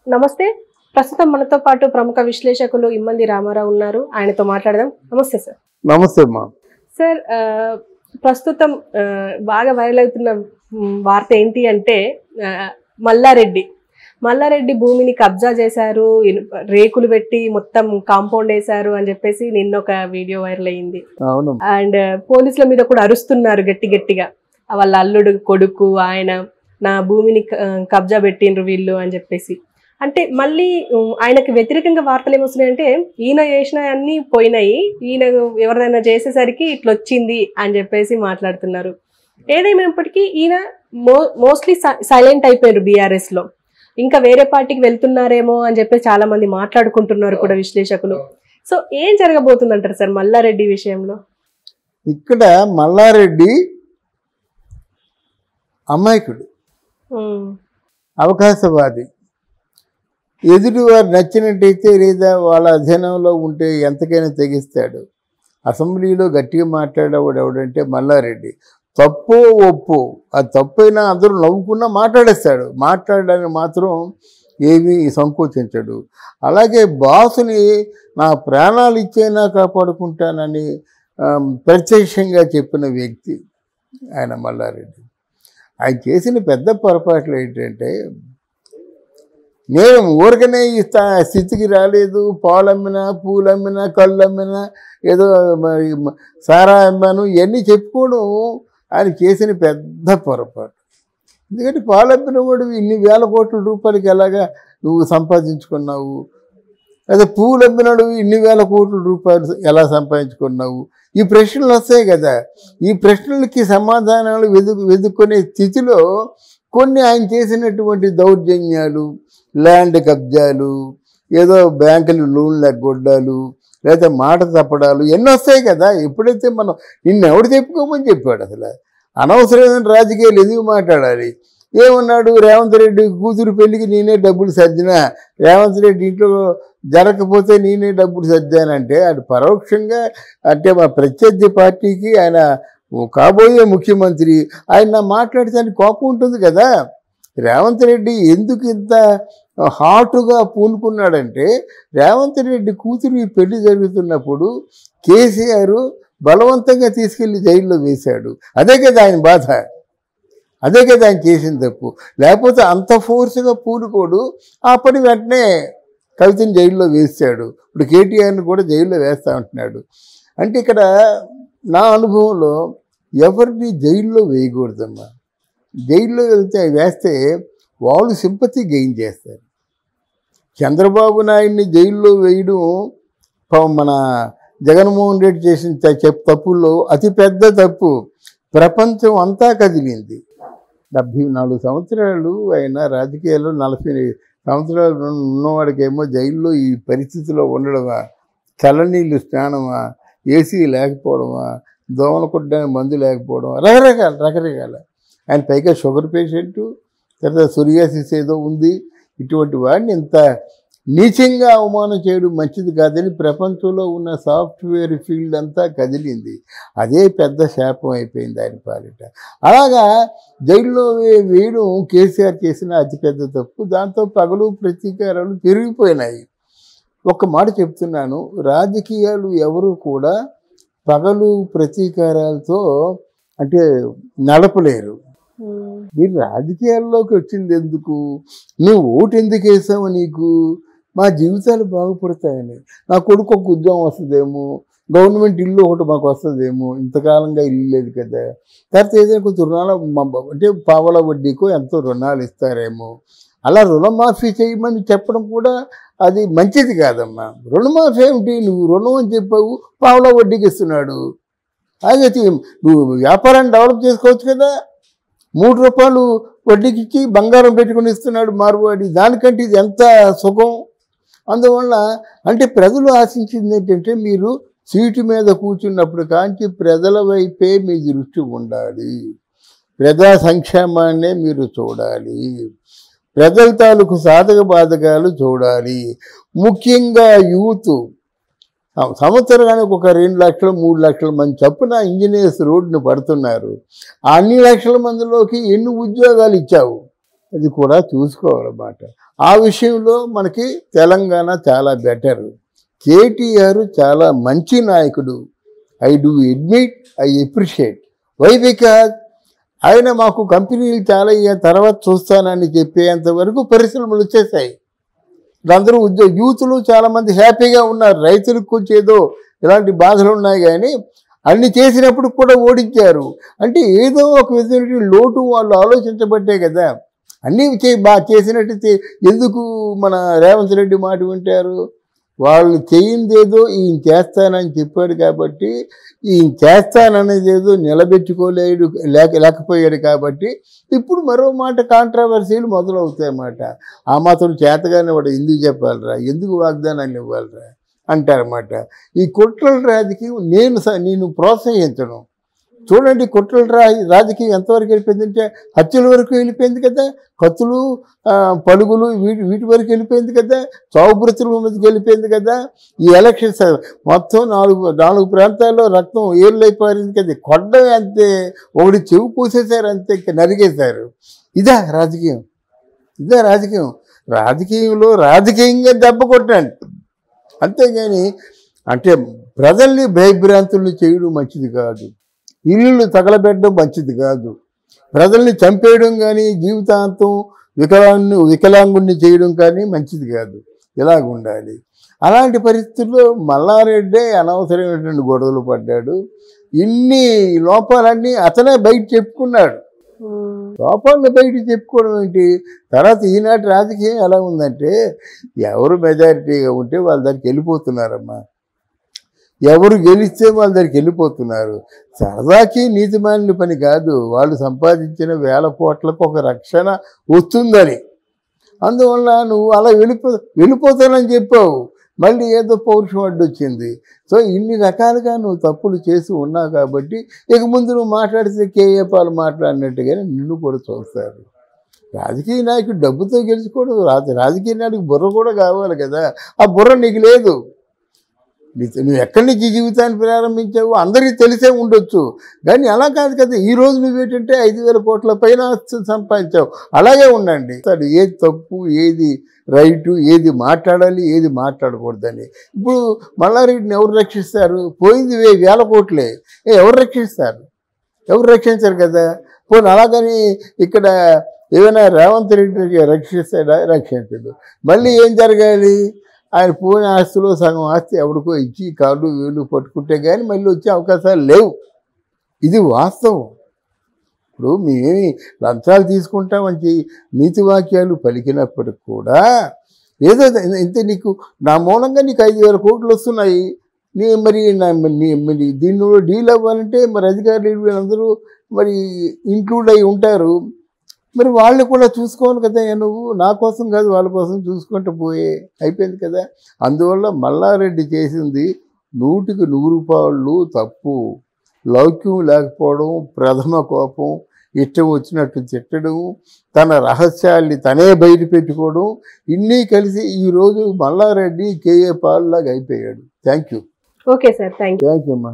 నమస్తే. ప్రస్తుతం మనతో పాటు ప్రముఖ విశ్లేషకులు ఇమ్మంది రామారావు ఉన్నారు. ఆయనతో మాట్లాడదాం. నమస్తే సార్. నమస్తే అమ్మా. సార్, ప్రస్తుతం బాగా వైరల్ అవుతున్న వార్త ఏంటి అంటే మల్లారెడ్డి భూమిని కబ్జా చేశారు, రేకులు పెట్టి మొత్తం కాంపౌండ్ వేశారు అని చెప్పేసి నిన్న ఒక వీడియో వైరల్ అయ్యింది. అండ్ పోలీసుల మీద కూడా అరుస్తున్నారు గట్టిగా. వాళ్ళ అల్లుడు కొడుకు ఆయన నా భూమిని కబ్జా పెట్టిండ్రు వీళ్ళు అని చెప్పేసి. అంటే మళ్ళీ ఆయనకి వ్యతిరేకంగా వార్తలు ఏమొస్తున్నాయంటే ఈయన చేసిన అన్ని పోయినాయి, ఈయన ఎవరిదైనా చేసేసరికి ఇట్లా వచ్చింది అని చెప్పేసి మాట్లాడుతున్నారు. ఏదేమైనప్పటికీ ఈయన మోస్ట్లీ సైలెంట్ అయిపోయారు బీఆర్ఎస్ లో. ఇంకా వేరే పార్టీకి వెళ్తున్నారేమో అని చెప్పి చాలా మంది మాట్లాడుకుంటున్నారు కూడా విశ్లేషకులు. సో ఏం జరగబోతుందంటారు సార్ మల్లారెడ్డి విషయంలో? ఇక్కడ మల్లారెడ్డి అమాయకుడు, అవకాశవాది. ఎదుటివారు నచ్చినట్టయితే లేదా వాళ్ళ అధీనంలో ఉంటే ఎంతకైనా తెగిస్తాడు. అసెంబ్లీలో గట్టిగా మాట్లాడేవాడు ఎవడంటే మల్లారెడ్డి. తప్పో ఒప్పో, అది తప్పైనా అందరూ నవ్వుకున్నా మాట్లాడేస్తాడు. మాట్లాడడానికి మాత్రం ఏమీ సంకోచించడు. అలాగే బాసుని నా ప్రాణాలు ఇచ్చైనా కాపాడుకుంటానని ప్రత్యక్షంగా చెప్పిన వ్యక్తి ఆయన మల్లారెడ్డి. ఆయన చేసిన పెద్ద పొరపాట్లు ఏంటంటే, నేను ఊరికనే ఈ స్థితికి రాలేదు, పాలమ్మినా పూలమ్మినా కళ్ళమ్మినా ఏదో సారా అమ్మాను ఇవన్నీ చెప్పుకోవడం ఆయన చేసిన పెద్ద పొరపాటు. ఎందుకంటే పాలమ్మిన వాడు ఇన్ని వేల కోట్ల రూపాయలకి ఎలాగా నువ్వు సంపాదించుకున్నావు, అదే పూలు అమ్మినాడు ఇన్ని వేల కోట్ల రూపాయలు ఎలా సంపాదించుకున్నావు, ఈ ప్రశ్నలు వస్తాయి కదా. ఈ ప్రశ్నలకి సమాధానాలు వెతుక్కునే స్థితిలో కొన్ని ఆయన చేసినటువంటి దౌర్జన్యాలు, ల్యాండ్ కబ్జాలు, ఏదో బ్యాంకులు లోన్లు ఎగ్గొడ్డాలు, లేదా మాట తప్పడాలు ఎన్ని వస్తాయి కదా. ఎప్పుడైతే మనం నిన్నెవడు చెప్పుకోమని చెప్పాడు, అసలు అనవసరమైన రాజకీయాలు ఎందుకు మాట్లాడాలి. ఏమన్నాడు, రేవంత్ రెడ్డి కూతురు పెళ్లికి నేనే డబ్బులు సర్దినా, రేవంత్ రెడ్డి ఇంట్లో జరగకపోతే నేనే డబ్బులు సర్దానంటే అది పరోక్షంగా అంటే మా ప్రత్యర్థి పార్టీకి ఆయన కాబోయే ముఖ్యమంత్రి ఆయన మాట్లాడితే కోపం ఉంటుంది కదా. రేవంత్ రెడ్డి ఎందుకు ఇంత హాటుగా పూనుకున్నాడంటే, రేవంత్ రెడ్డి కూతురు పెళ్లి జరుగుతున్నప్పుడు కేసీఆర్ బలవంతంగా తీసుకెళ్లి జైల్లో వేశాడు. అదే కదా ఆయన బాధ, అదే కదా ఆయన చేసిన తప్పు. లేకపోతే అంత ఫోర్స్గా పూనుకోడు. ఆ పని వెంటనే కవితని జైల్లో వేసాడు. ఇప్పుడు కేటీఆర్ని కూడా జైల్లో వేస్తా ఉంటున్నాడు. అంటే ఇక్కడ నా అనుభవంలో ఎవరిని జైల్లో వేయకూడదమ్మా. జైల్లో వెళ్తే వేస్తే వాళ్ళు సింపతి గెయిన్ చేస్తారు. చంద్రబాబు నాయుడిని జైల్లో వేయడం మన జగన్మోహన్ రెడ్డి చేసిన తప్పుల్లో అతిపెద్ద తప్పు. ప్రపంచం అంతా కదిలింది. 74 సంవత్సరాలు ఆయన రాజకీయాల్లో 40 సంవత్సరాలు ఉన్నవాడికేమో జైల్లో ఈ పరిస్థితిలో ఉండడమా, చల్లనీళ్ళు స్నానమా, ఏసీ లేకపోవడమా, దోమలు కొట్టడానికి మందు లేకపోవడం, రకరకాల. ఆయన పైగా షుగర్ పేషెంటు, తర్వాత సోరియాసిస్ ఏదో ఉంది. ఇటువంటి వాడిని ఇంత నీచంగా అవమానం చేయడం మంచిది కాదని ప్రపంచంలో ఉన్న సాఫ్ట్వేర్ ఫీల్డ్ అంతా కదిలింది. అదే పెద్ద శాపం అయిపోయింది ఆయన పాలిట. అలాగా జైల్లో వేయడం కేసీఆర్ చేసిన అతిపెద్ద తప్పు. దాంతో పగలు ప్రతీకారాలు పెరిగిపోయినాయి. ఒక్క మాట చెప్తున్నాను, రాజకీయాలు ఎవరు కూడా పగలు ప్రతీకారాలతో అంటే నడపలేరు. మీరు రాజకీయాల్లోకి వచ్చింది ఎందుకు, నువ్వు ఓటు ఎందుకు వేసావు, నీకు మా జీవితాలు బాగుపడతాయని, నా కొడుకు ఒక ఉద్యోగం వస్తుందేమో, గవర్నమెంట్ ఇల్లు ఒకటి మాకు వస్తుందేమో, ఇంతకాలంగా ఇల్లు లేదు కదా, తర్వాత ఏదైనా కొంచెం రుణాలు అంటే పావల వడ్డీకో ఎంతో రుణాలు ఇస్తారేమో, అలా రుణమాఫీ చేయమని చెప్పడం కూడా అది మంచిది కాదమ్మా. రుణమాఫీ ఏమిటి, నువ్వు రుణం అని చెప్పావు, పావల వడ్డీకి ఇస్తున్నాడు. అదే నువ్వు వ్యాపారాన్ని డెవలప్ చేసుకోవచ్చు కదా. 3 రూపాయలు వడ్డీకి ఇచ్చి బంగారం పెట్టుకుని ఇస్తున్నాడు మార్వాడి, దానికంటే ఇది ఎంత సుఖం. అందువల్ల అంటే ప్రజలు ఆశించింది ఏంటంటే, మీరు సీటు మీద కూర్చున్నప్పుడు కాంచి ప్రజల వైపే మీ దృష్టి ఉండాలి, ప్రజా సంక్షేమాన్నే మీరు చూడాలి, ప్రజల తాలూకు సాధక బాధకాలు చూడాలి. ముఖ్యంగా యూత్ సంవత్సరానికి ఒక 2 లక్షలు 3 లక్షల మంది చొప్పున ఇంజనీర్స్ రోడ్డును పడుతున్నారు. అన్ని లక్షల మందిలోకి ఎన్ని ఉద్యోగాలు ఇచ్చావు? అది కూడా చూసుకోవాలన్నమాట. ఆ విషయంలో మనకి తెలంగాణ చాలా బెటర్. కేటీఆర్ చాలా మంచి నాయకుడు. I do admit, I appreciate. Why? Because ఆయన మాకు కంపెనీలు చాలా తర్వాత చూస్తానని చెప్పేంత వరకు పరిశ్రమలు వచ్చేసాయి. అందరూ యూత్లు చాలామంది హ్యాపీగా ఉన్నారు. రైతులకు కొంచెం ఏదో ఇలాంటి బాధలు ఉన్నాయి, కానీ అన్ని చేసినప్పుడు కూడా ఓడించారు. అంటే ఏదో ఒక విధమైన లోటు వాళ్ళు ఆలోచించబట్టే కదా. అన్నీ బాగా చేసినట్టు ఎందుకు మన రేవంత్ రెడ్డి మాట వింటారు? వాళ్ళు చేయిందేదో ఈయన చేస్తానని చెప్పాడు కాబట్టి, ఈయన చేస్తాననేది ఏదో నిలబెట్టుకోలేడు లేకపోయాడు కాబట్టి ఇప్పుడు మరో మాట కాంట్రవర్సీలు మొదలవుతాయన్నమాట. ఆ మాత్రం చేతగానే వాడు ఎందుకు చెప్పాలరా, ఎందుకు వాగ్దానాన్ని ఇవ్వాలరా అంటారన్నమాట. ఈ కుట్రల రాజకీయం నేను ప్రోత్సహించను. చూడండి, కుట్రల రాజకీయం ఎంతవరకు వెళ్ళిపోయిందంటే హత్యల వరకు వెళ్ళిపోయింది కదా, కత్తులు పలుగులు వీటి వరకు వెళ్ళిపోయింది కదా, చావు బ్రతుల మీదకి వెళ్ళిపోయింది కదా. ఈ ఎలక్షన్స్ మొత్తం నాలుగు ప్రాంతాల్లో రక్తం ఏళ్ళైపోయింది కదా. కొట్టడం అంతే, ఒకటి చెవు పూసేశారు అంతే, నరిగేశారు. ఇదా రాజకీయం? రాజకీయంలో రాజకీయంగా దెబ్బ కొట్టండి అంతేగాని అంటే ప్రజల్ని భయభ్రాంతుల్ని చేయడం మంచిది కాదు. ఇల్లు తగలబెట్టడం మంచిది కాదు. ప్రజల్ని చంపేయడం కానీ, జీవితాంతం వికలాంగుణ్ణి చేయడం కానీ మంచిది కాదు. ఇలాగ ఉండాలి. అలాంటి పరిస్థితుల్లో మల్లారెడ్డే అనవసరమైనటువంటి గొడవలు పడ్డాడు. ఇన్ని లోపాలన్నీ అతనే బయట చెప్పుకున్నాడు. లోపాలను బయట చెప్పుకోవడం ఏంటి? తర్వాత ఈనాటి రాజకీయం ఎలా ఉందంటే, ఎవరు మెజారిటీగా ఉంటే వాళ్ళ దగ్గరికి వెళ్ళిపోతున్నారమ్మా, ఎవరు గెలిస్తే వాళ్ళ దగ్గరికి వెళ్ళిపోతున్నారు. సరదాకి నీతిమాలిన పని కాదు, వాళ్ళు సంపాదించిన 1000 కోట్లకు ఒక రక్షణ వస్తుందని. అందువల్ల నువ్వు అలా వెళ్ళిపోతానని చెప్పావు, మళ్ళీ ఏదో పౌరుషం అడ్డొచ్చింది. సో ఇన్ని రకాలుగా నువ్వు తప్పులు చేసి ఉన్నావు కాబట్టి ఇక ముందు నువ్వు మాట్లాడితే కేఏ పాలు మాట్లాడినట్టుగానే నిన్ను కూడా చూస్తారు. రాజకీయ నాయకుడు డబ్బుతో గెలుచుకోవడం, రాజకీయ నాయకుడికి బుర్ర కూడా కావాలి కదా. ఆ బుర్ర నీకు లేదు. నువ్వు ఎక్కడి నుంచి జీవితాన్ని ప్రారంభించావు అందరికీ తెలిసే ఉండొచ్చు, కానీ అలా కాదు కదా. ఈరోజు నువ్వేంటంటే 5,000 కోట్ల పైన సంపాదించావు. అలాగే ఉండండి. ఏది తప్పు, ఏది రైటు, ఏది మాట్లాడాలి, ఏది మాట్లాడకూడదని. ఇప్పుడు మల్లారెడ్డిని ఎవరు రక్షిస్తారు? పోయింది 1,000 కోట్లే. ఎవరు రక్షిస్తారు? ఎవరు రక్షించారు కదా. పోనీ అలాగని ఇక్కడ ఏమైనా రేవంత్ రెడ్డి రక్షిస్తాడా? రక్షించడు. మళ్ళీ ఏం జరగాలి? ఆయన పోయిన ఆస్తిలో సగం ఆస్తి ఎవరికో ఇచ్చి కాళ్ళు వేళ్ళు పట్టుకుంటే కానీ మళ్ళీ వచ్చే అవకాశాలు లేవు. ఇది వాస్తవం. ఇప్పుడు మేమేమి లంచాలు తీసుకుంటామని నీతి వాక్యాలు పలికినప్పటికి కూడా ఏదో ఇంత నీకు నా మూలంగా నీకు 5,000 కోట్లు వస్తున్నాయి. మరి దీనిలో డీల్ అవ్వాలంటే మరి అధికారులు వీళ్ళందరూ మరి ఇంక్లూడ్ అయి ఉంటారు. మరి వాళ్ళు కూడా చూసుకోవాలి కదా. నువ్వు నా కోసం కాదు, వాళ్ళ కోసం చూసుకుంటూ అయిపోయింది కదా. అందువల్ల మల్లారెడ్డి చేసింది 100కి 100 తప్పు. లౌక్యం లేకపోవడం, ప్రథమ కోపం, ఇష్టం వచ్చినట్టు తిట్టడం, తన రహస్యాల్ని తనే బయట పెట్టుకోవడం, ఇన్ని కలిసి ఈరోజు మల్లారెడ్డి కేఏ పాల్ లాగా అయిపోయాడు. Thank you. Okay sir, thank you అమ్మా.